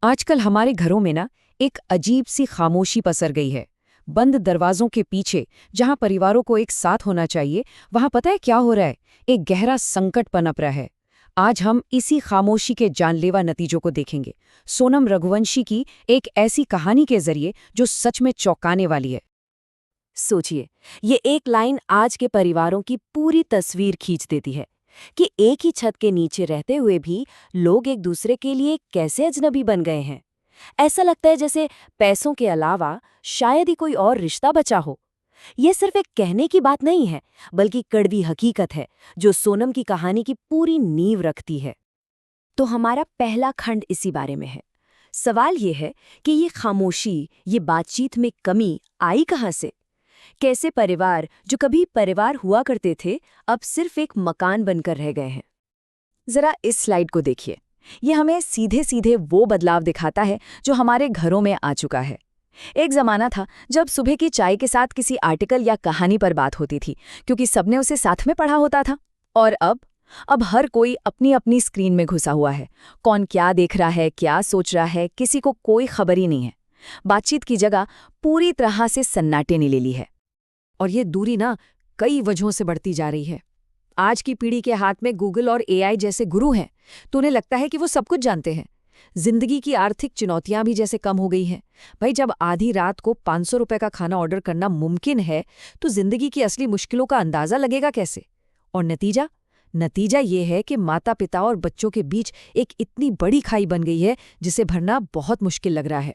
आजकल हमारे घरों में ना एक अजीब सी खामोशी पसर गई है। बंद दरवाजों के पीछे जहां परिवारों को एक साथ होना चाहिए, वहां पता है क्या हो रहा है? एक गहरा संकट पनप रहा है। आज हम इसी खामोशी के जानलेवा नतीजों को देखेंगे, सोनम रघुवंशी की एक ऐसी कहानी के जरिए जो सच में चौंकाने वाली है। सोचिए, ये एक लाइन आज के परिवारों की पूरी तस्वीर खींच देती है कि एक ही छत के नीचे रहते हुए भी लोग एक दूसरे के लिए कैसे अजनबी बन गए हैं। ऐसा लगता है जैसे पैसों के अलावा शायद ही कोई और रिश्ता बचा हो। ये सिर्फ एक कहने की बात नहीं है, बल्कि कड़वी हकीकत है जो सोनम की कहानी की पूरी नींव रखती है। तो हमारा पहला खंड इसी बारे में है। सवाल ये है कि ये खामोशी, ये बातचीत में कमी आई कहाँ से? कैसे परिवार जो कभी परिवार हुआ करते थे, अब सिर्फ एक मकान बनकर रह गए हैं? जरा इस स्लाइड को देखिए। ये हमें सीधे सीधे वो बदलाव दिखाता है जो हमारे घरों में आ चुका है। एक जमाना था जब सुबह की चाय के साथ किसी आर्टिकल या कहानी पर बात होती थी, क्योंकि सबने उसे साथ में पढ़ा होता था। और अब हर कोई अपनी अपनी स्क्रीन में घुसा हुआ है। कौन क्या देख रहा है, क्या सोच रहा है, किसी को कोई खबर ही नहीं है। बातचीत की जगह पूरी तरह से सन्नाटे ने ले ली है। और ये दूरी ना कई वजहों से बढ़ती जा रही है। आज की पीढ़ी के हाथ में गूगल और एआई जैसे गुरु हैं, तो उन्हें लगता है कि वो सब कुछ जानते हैं। जिंदगी की आर्थिक चुनौतियां भी जैसे कम हो गई हैं। भाई, जब आधी रात को 500 रुपए का खाना ऑर्डर करना मुमकिन है, तो जिंदगी की असली मुश्किलों का अंदाजा लगेगा कैसे? और नतीजा ये है कि माता पिता और बच्चों के बीच एक इतनी बड़ी खाई बन गई है जिसे भरना बहुत मुश्किल लग रहा है।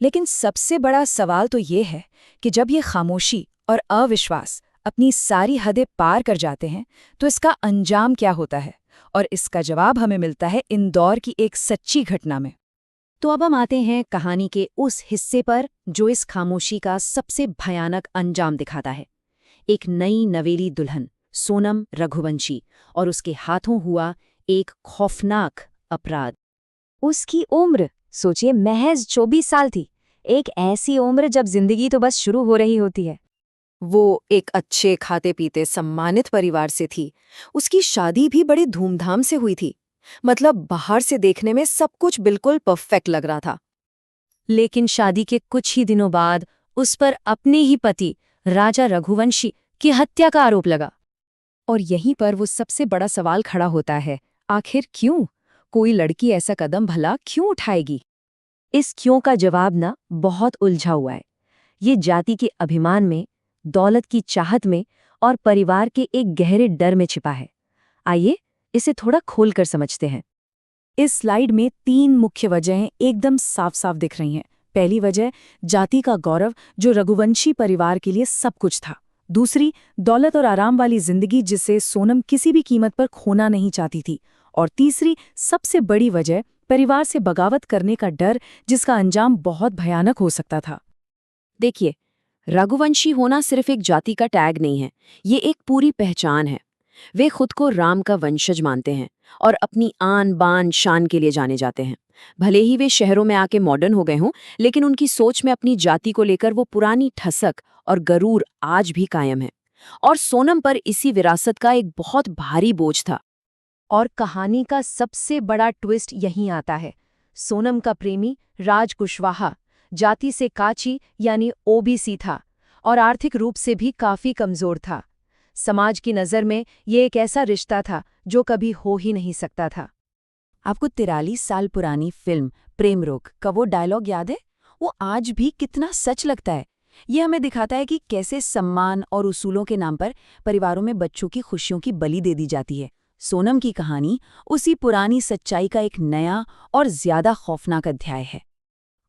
लेकिन सबसे बड़ा सवाल तो ये है कि जब ये खामोशी और अविश्वास अपनी सारी हदें पार कर जाते हैं, तो इसका अंजाम क्या होता है? और इसका जवाब हमें मिलता है इंदौर की एक सच्ची घटना में। तो अब हम आते हैं कहानी के उस हिस्से पर जो इस खामोशी का सबसे भयानक अंजाम दिखाता है। एक नई नवेली दुल्हन सोनम रघुवंशी और उसके हाथों हुआ एक खौफनाक अपराध। उसकी उम्र सोचिए, महज 24 साल थी। एक ऐसी उम्र जब जिंदगी तो बस शुरू हो रही होती है। वो एक अच्छे खाते पीते सम्मानित परिवार से थी। उसकी शादी भी बड़ी धूमधाम से हुई थी। मतलब बाहर से देखने में सब कुछ बिल्कुल परफेक्ट लग रहा था। लेकिन शादी के कुछ ही दिनों बाद उस पर अपने ही पति राजा रघुवंशी की हत्या का आरोप लगा। और यहीं पर वो सबसे बड़ा सवाल खड़ा होता है, आखिर क्यों? कोई लड़की ऐसा कदम भला क्यों उठाएगी? इस क्यों का जवाब ना बहुत उलझा हुआ है। ये जाति के अभिमान में, दौलत की चाहत में और परिवार के एक गहरे डर में छिपा है। आइए इसे थोड़ा खोलकर समझते हैं। इस स्लाइड में 3 मुख्य वजहें एकदम साफ साफ दिख रही हैं। पहली वजह, जाति का गौरव जो रघुवंशी परिवार के लिए सब कुछ था। दूसरी, दौलत और आराम वाली जिंदगी जिसे सोनम किसी भी कीमत पर खोना नहीं चाहती थी। और तीसरी, सबसे बड़ी वजह, परिवार से बगावत करने का डर जिसका अंजाम बहुत भयानक हो सकता था। देखिए, रघुवंशी होना सिर्फ एक जाति का टैग नहीं है, ये एक पूरी पहचान है। वे खुद को राम का वंशज मानते हैं और अपनी आन बान शान के लिए जाने जाते हैं। भले ही वे शहरों में आके मॉडर्न हो गए हों, लेकिन उनकी सोच में अपनी जाति को लेकर वो पुरानी ठसक और गरूर आज भी कायम है। और सोनम पर इसी विरासत का एक बहुत भारी बोझ था। और कहानी का सबसे बड़ा ट्विस्ट यहीं आता है। सोनम का प्रेमी राज कुशवाहा जाति से काची यानी ओबीसी था और आर्थिक रूप से भी काफी कमजोर था। समाज की नज़र में ये एक ऐसा रिश्ता था जो कभी हो ही नहीं सकता था। आपको 43 साल पुरानी फिल्म प्रेम रोग का वो डायलॉग याद है? वो आज भी कितना सच लगता है। ये हमें दिखाता है कि कैसे सम्मान और उसूलों के नाम पर परिवारों में बच्चों की खुशियों की बलि दे दी जाती है। सोनम की कहानी उसी पुरानी सच्चाई का एक नया और ज्यादा खौफनाक अध्याय है।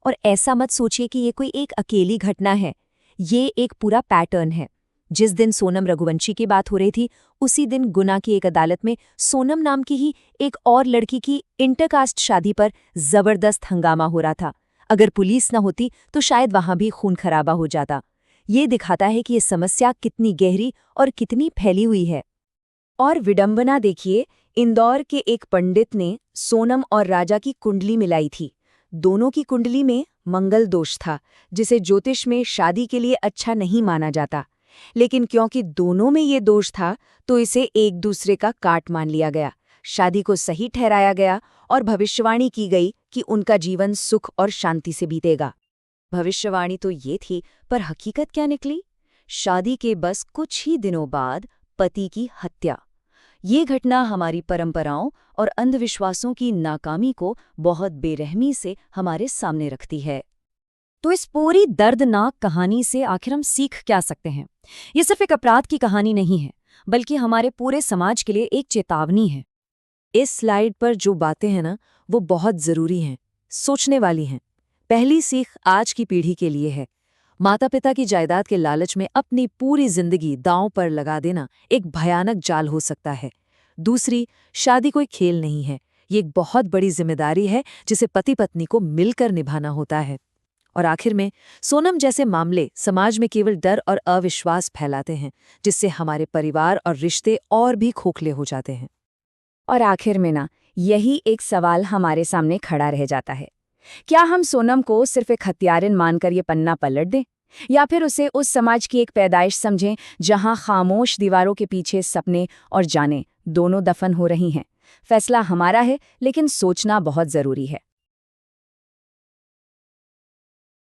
और ऐसा मत सोचिए कि ये कोई एक अकेली घटना है, ये एक पूरा पैटर्न है। जिस दिन सोनम रघुवंशी की बात हो रही थी, उसी दिन गुना की एक अदालत में सोनम नाम की ही एक और लड़की की इंटरकास्ट शादी पर जबरदस्त हंगामा हो रहा था। अगर पुलिस न होती तो शायद वहां भी खून खराबा हो जाता। ये दिखाता है कि ये समस्या कितनी गहरी और कितनी फैली हुई है। और विडंबना देखिए, इंदौर के एक पंडित ने सोनम और राजा की कुंडली मिलाई थी। दोनों की कुंडली में मंगल दोष था, जिसे ज्योतिष में शादी के लिए अच्छा नहीं माना जाता। लेकिन क्योंकि दोनों में ये दोष था, तो इसे एक दूसरे का काट मान लिया गया। शादी को सही ठहराया गया और भविष्यवाणी की गई कि उनका जीवन सुख और शांति से बीतेगा। भविष्यवाणी तो ये थी, पर हकीकत क्या निकली? शादी के बस कुछ ही दिनों बाद पति की हत्या। ये घटना हमारी परंपराओं और अंधविश्वासों की नाकामी को बहुत बेरहमी से हमारे सामने रखती है। तो इस पूरी दर्दनाक कहानी से आखिर हम सीख क्या सकते हैं? ये सिर्फ एक अपराध की कहानी नहीं है, बल्कि हमारे पूरे समाज के लिए एक चेतावनी है। इस स्लाइड पर जो बातें हैं ना, वो बहुत ज़रूरी हैं, सोचने वाली हैं। पहली सीख आज की पीढ़ी के लिए है। माता-पिता की जायदाद के लालच में अपनी पूरी जिंदगी दांव पर लगा देना एक भयानक जाल हो सकता है। दूसरी, शादी कोई खेल नहीं है, ये एक बहुत बड़ी जिम्मेदारी है जिसे पति-पत्नी को मिलकर निभाना होता है। और आखिर में, सोनम जैसे मामले समाज में केवल डर और अविश्वास फैलाते हैं, जिससे हमारे परिवार और रिश्ते और भी खोखले हो जाते हैं। और आखिर में ना, यही एक सवाल हमारे सामने खड़ा रह जाता है। क्या हम सोनम को सिर्फ एक हत्यारिन मानकर ये पन्ना पलट दें, या फिर उसे उस समाज की एक पैदाइश समझें जहां खामोश दीवारों के पीछे सपने और जानें दोनों दफन हो रही हैं? फैसला हमारा है, लेकिन सोचना बहुत जरूरी है।